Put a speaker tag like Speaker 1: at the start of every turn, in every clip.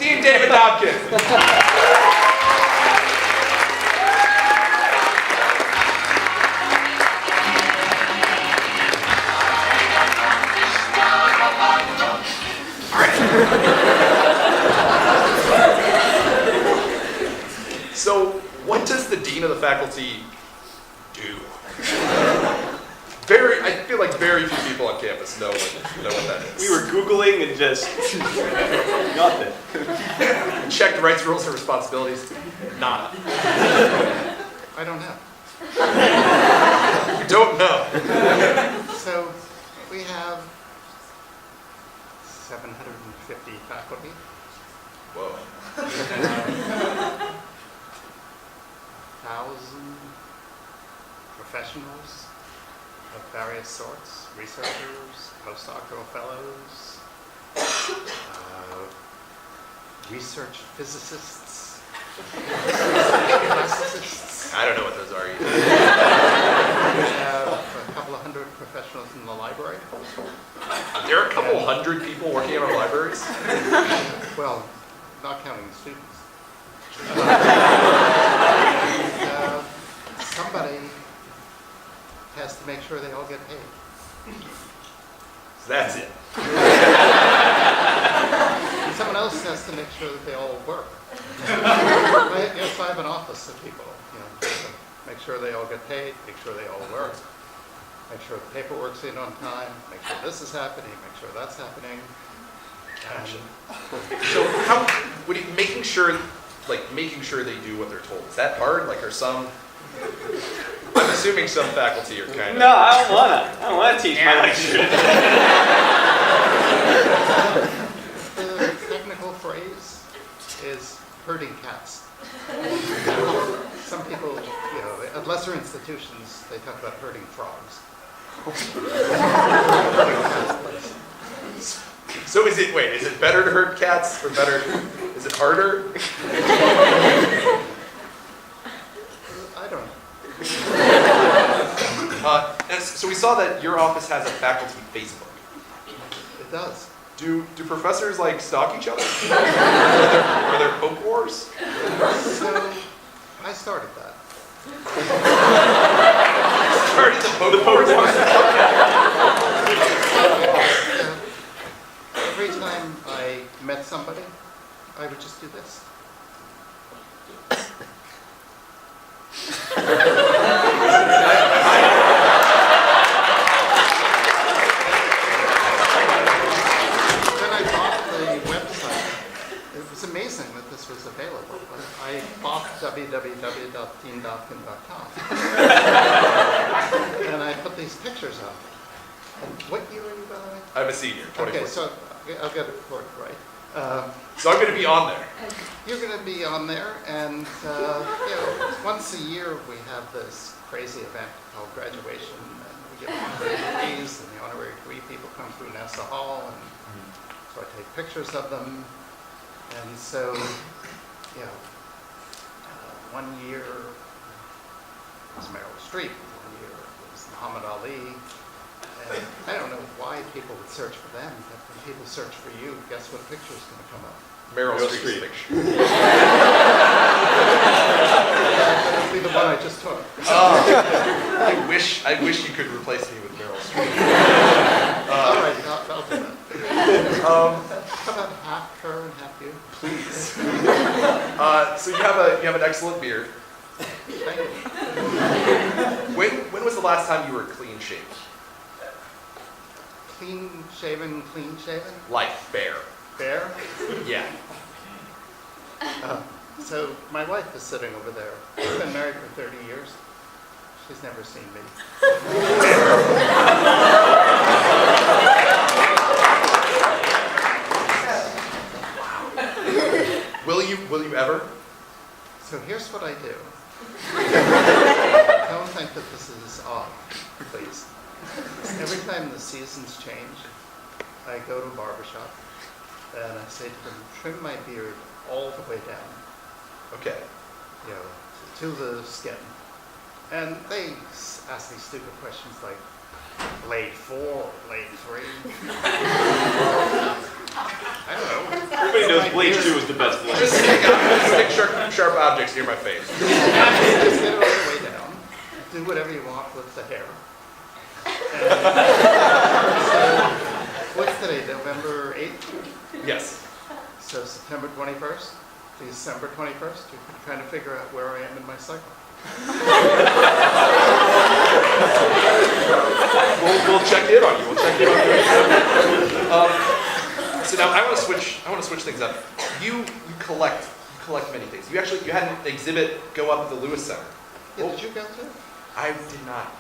Speaker 1: Dean David Dobkin. So, what does the dean of the faculty do? I feel like very few people on campus know what that is.
Speaker 2: We were Googling and just got there.
Speaker 1: Checked rights, rules, and responsibilities. Nada.
Speaker 3: I don't know.
Speaker 1: You don't know.
Speaker 3: So we have 750 faculty.
Speaker 1: Whoa.
Speaker 3: 1,000 professionals of various sorts, researchers, postdoctoral fellows, research physicists, classicists.
Speaker 1: I don't know what those are either.
Speaker 3: We have a couple of hundred professionals in the library.
Speaker 1: There are a couple hundred people working in our libraries.
Speaker 3: Well, not counting the students. Somebody has to make sure they all get paid.
Speaker 1: So that's it.
Speaker 3: And someone else has to make sure that they all work. Yes, I have an office of people, to make sure they all get paid, make sure they all work, make sure the paperwork's in on time, make sure this is happening, make sure that's happening.
Speaker 1: So making sure they do what they're told, is that hard? Like, are some, I'm assuming some faculty are kind of.
Speaker 2: No, I don't wanna teach my lecture.
Speaker 3: The technical phrase is herding cats. Some people, at lesser institutions, they talk about herding frogs.
Speaker 1: So is it better to herd cats or is it harder?
Speaker 3: I don't know.
Speaker 1: So we saw that your office has a faculty Facebook.
Speaker 3: It does.
Speaker 1: Do professors stalk each other? Are there poke wars?
Speaker 3: So I started that.
Speaker 1: Started the poke wars?
Speaker 3: Every time I met somebody, I would just do this. Then I bought the website. It was amazing that this was available. I bought www.deandobkin.com. And I put these pictures up. And what year are you, by the way?
Speaker 1: I'm a senior, 24.
Speaker 3: Okay, so I'll get it for it right.
Speaker 1: So I'm going to be on there.
Speaker 3: You're going to be on there, and once a year we have this crazy event called graduation, and we give honorary degrees, and the honorary degree people come through NASA Hall, and so I take pictures of them, and so, one year it was Meryl Streep, one year it was Muhammad Ali. And I don't know why people would search for them, but when people search for you, guess what picture is going to come up?
Speaker 1: Meryl Streep's picture.
Speaker 3: That'll be the one I just took.
Speaker 1: I wish you could replace me with Meryl Streep.
Speaker 3: All right, I'll do that. How about half her and half you?
Speaker 1: Please. So you have an excellent beard.
Speaker 3: Thank you.
Speaker 1: When was the last time you were clean shaven?
Speaker 3: Clean shaven, clean shaven?
Speaker 1: Like bare.
Speaker 3: Bare?
Speaker 1: Yeah.
Speaker 3: So my wife is sitting over there. She's been married for 30 years. She's never seen me.
Speaker 1: Will you ever?
Speaker 3: So here's what I do. Don't think that this is odd, please. Every time the seasons change, I go to a barbershop and I say to them, trim my beard all the way down.
Speaker 1: Okay.
Speaker 3: To the skin. And they ask these stupid questions like, blade 4 or blade 3? I don't know.
Speaker 2: Everybody knows Blade 2 is the best Blade.
Speaker 1: Just stick sharp objects near my face.
Speaker 3: Just get it all the way down. Do whatever you want with the hair. And, so, what's today, November 8th?
Speaker 1: Yes.
Speaker 3: So September 21st, December 21st, you can kind of figure out where I am in my cycle.
Speaker 1: We'll check in on you. We'll check in on you. So now I want to switch things up. You collect many things. You had an exhibit go up at the Lewis Center.
Speaker 3: Yeah, did you go to it?
Speaker 1: I did not.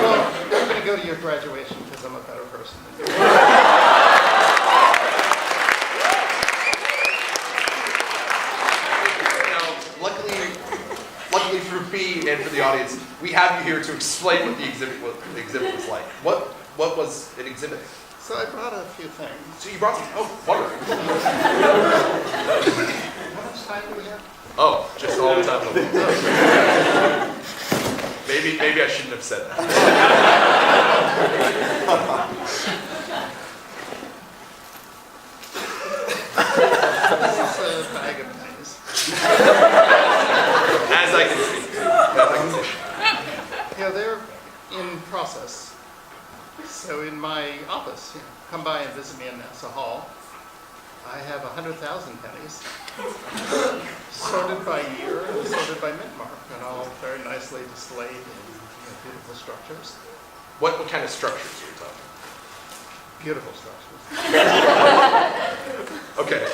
Speaker 3: Well, I'm going to go to your graduation because I'm a better person than you.
Speaker 1: Now, luckily for me and for the audience, we have you here to explain what the exhibit was like. What was it exhibiting?
Speaker 3: So I brought a few things.
Speaker 1: So you brought some. Oh, wonderful.
Speaker 3: How much time do we have?
Speaker 1: Oh, just all the time. Maybe I shouldn't have said that.
Speaker 3: This is a bag of pennies.
Speaker 1: As I can see.
Speaker 3: Yeah, they're in process. So in my office, come by and visit me in Nassau Hall. I have 100,000 pennies, sorted by year and sorted by mint mark, and all very nicely displayed in beautiful structures.
Speaker 1: What kind of structures are you talking?
Speaker 3: Beautiful structures.
Speaker 1: Okay.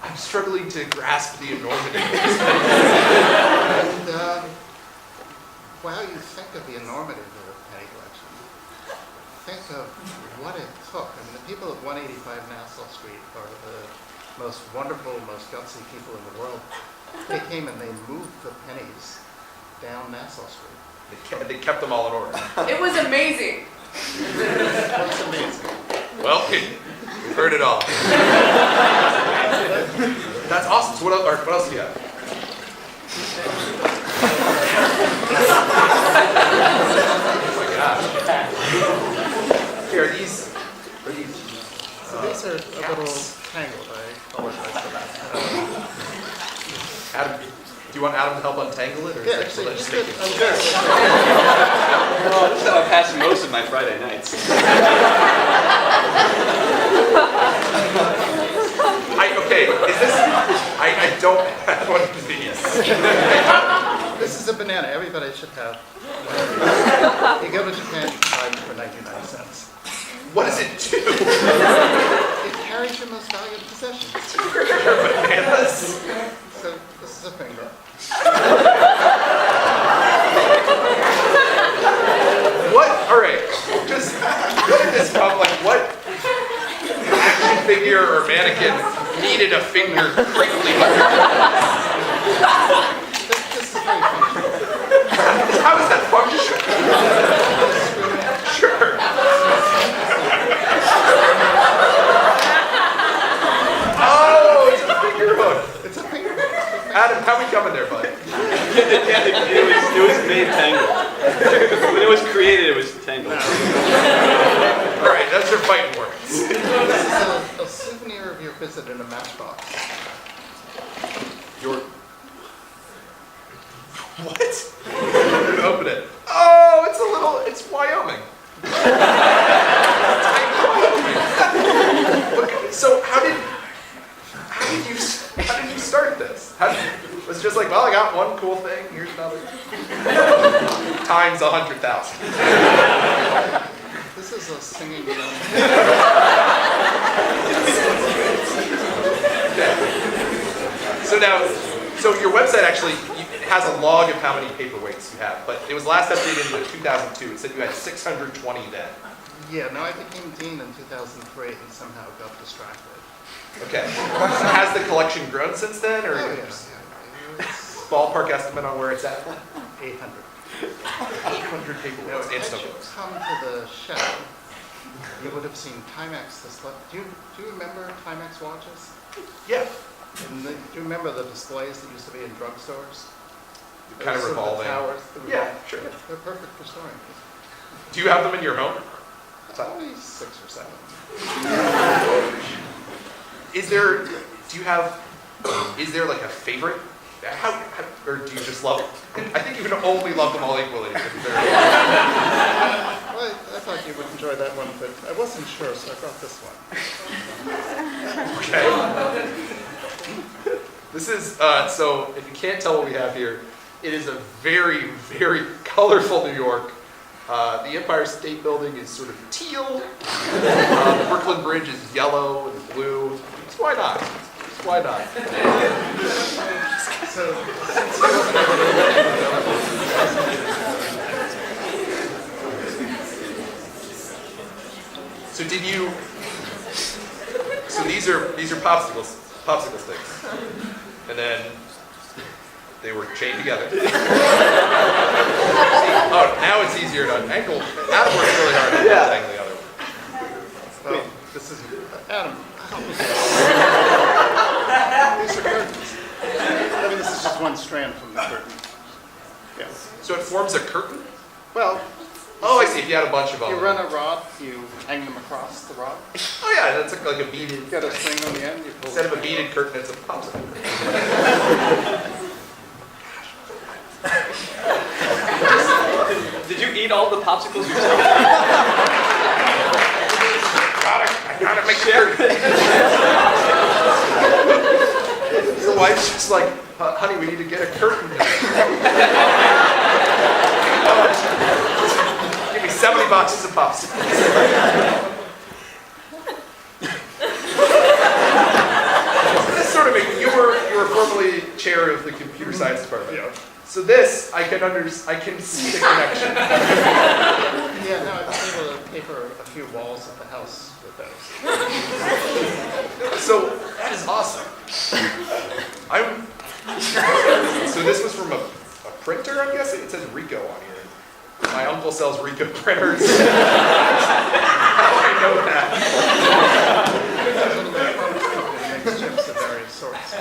Speaker 1: I'm struggling to grasp the enormity of this.
Speaker 3: And while you think of the enormity of the penny collection, think of what it took. I mean, the people at 185 Nassau Street are the most wonderful, most gutsy people in the world. They came and they moved the pennies down Nassau Street.
Speaker 1: They kept them all in order.
Speaker 4: It was amazing.
Speaker 3: That's amazing.
Speaker 1: Well, we've heard it all. That's awesome. So what else do you have? Oh my gosh. Here, are these?
Speaker 3: So these are a little tangled. I apologize for that.
Speaker 1: Adam, do you want Adam to help untangle it? Or
Speaker 3: Yeah,
Speaker 1: is
Speaker 3: actually,
Speaker 1: that
Speaker 3: you
Speaker 1: just
Speaker 3: could
Speaker 1: making-
Speaker 3: untangle it.
Speaker 2: Well, this is how I pass most of my Friday nights.
Speaker 1: I don't have one of these.
Speaker 3: This is a banana. Everybody should have. You go to Japan, you can buy them for 99 cents.
Speaker 1: What does it do?
Speaker 3: It carries your most valuable possessions.
Speaker 1: Bananas?
Speaker 3: So this is a finger.
Speaker 1: What? All right. Just what did this come? Like what action figure or mannequin needed a finger crinkling?
Speaker 3: This is very functional.
Speaker 1: How is that functional? Sure. Oh, it's a finger hook.
Speaker 3: It's a finger.
Speaker 1: Adam, how we coming there, bud?
Speaker 2: It was made tangled. When it was created, it was tangled.
Speaker 1: All right, that's your fighting words.
Speaker 3: This is a souvenir of your visit in a matchbox.
Speaker 1: Your what? Open it. Oh, it's Wyoming. Wyoming. So how did you start this? Was it just like, well, I got one cool thing, here's another. Times 100,000.
Speaker 3: This is a singing drum.
Speaker 1: So your website actually has a log of how many paperweights you have, but it was last updated in 2002. It said you had 620 then.
Speaker 3: Yeah, no, I became dean in 2003 and somehow got distracted.
Speaker 1: Okay. So has the collection grown since then, or
Speaker 3: Oh,
Speaker 1: just
Speaker 3: It's
Speaker 1: ballpark estimate on where it's at?
Speaker 3: 800.
Speaker 1: 800 paperweights.
Speaker 3: Had
Speaker 1: It's so
Speaker 3: you
Speaker 1: close.
Speaker 3: come to the show, you would have seen Timex display. Do you remember Timex watches?
Speaker 1: Yeah.
Speaker 3: And do you remember the displays that used to be in drugstores?
Speaker 1: kind of
Speaker 3: Sort
Speaker 1: revolving.
Speaker 3: The towers. The
Speaker 1: Yeah,
Speaker 3: revolving.
Speaker 1: sure.
Speaker 3: They're perfect for storing.
Speaker 1: Do you have them in your home?
Speaker 3: Only 6 or 7.
Speaker 1: Is there, do you have, is there like a favorite? Or do you just love them? I think you can only love them all equally.
Speaker 3: Well, I thought you would enjoy that one, but I wasn't sure, so I brought this one.
Speaker 1: Okay. This is, so if you can't tell what we have here, it is a very, very colorful New York. The Empire State Building is sort of teal. The Brooklyn Bridge is yellow and blue. So why not? Why not? So did you? So these are popsicle sticks, and then they were chained together. See, oh, now it's easier to untangle. Adam works really hard to untangle the other one.
Speaker 3: Oh, this is Adam. These are curtains. I mean, this is just one strand from the curtain. Yes.
Speaker 1: So it forms a curtain?
Speaker 3: Well,
Speaker 1: Oh, I see. If you had a bunch of them.
Speaker 3: you run a rod, you hang them across the rod.
Speaker 1: Oh yeah, that's like a beaded.
Speaker 3: You got a string on the end. You pull.
Speaker 1: Instead of a beaded curtain, it's a popsicle.
Speaker 2: Did you eat all the popsicles yourself?
Speaker 1: I gotta make sure. Your wife's just like, honey, we need to get a curtain. Give me 70 boxes of popsicles. This sort of you were formerly chair of the computer science department.
Speaker 3: Yeah.
Speaker 1: So this I can see the connection.
Speaker 3: Yeah, no, I was able to paper a few walls of the house with those.
Speaker 1: So that is awesome. So this was from a printer, I'm guessing? It says Ricoh on here. My uncle sells Ricoh printers. How do I know that?
Speaker 3: It makes chips of various sorts.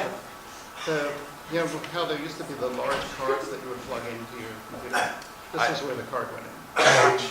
Speaker 3: You know how there used to be the large cards that you would plug into your computer? This is where the card went in.
Speaker 1: Gotcha.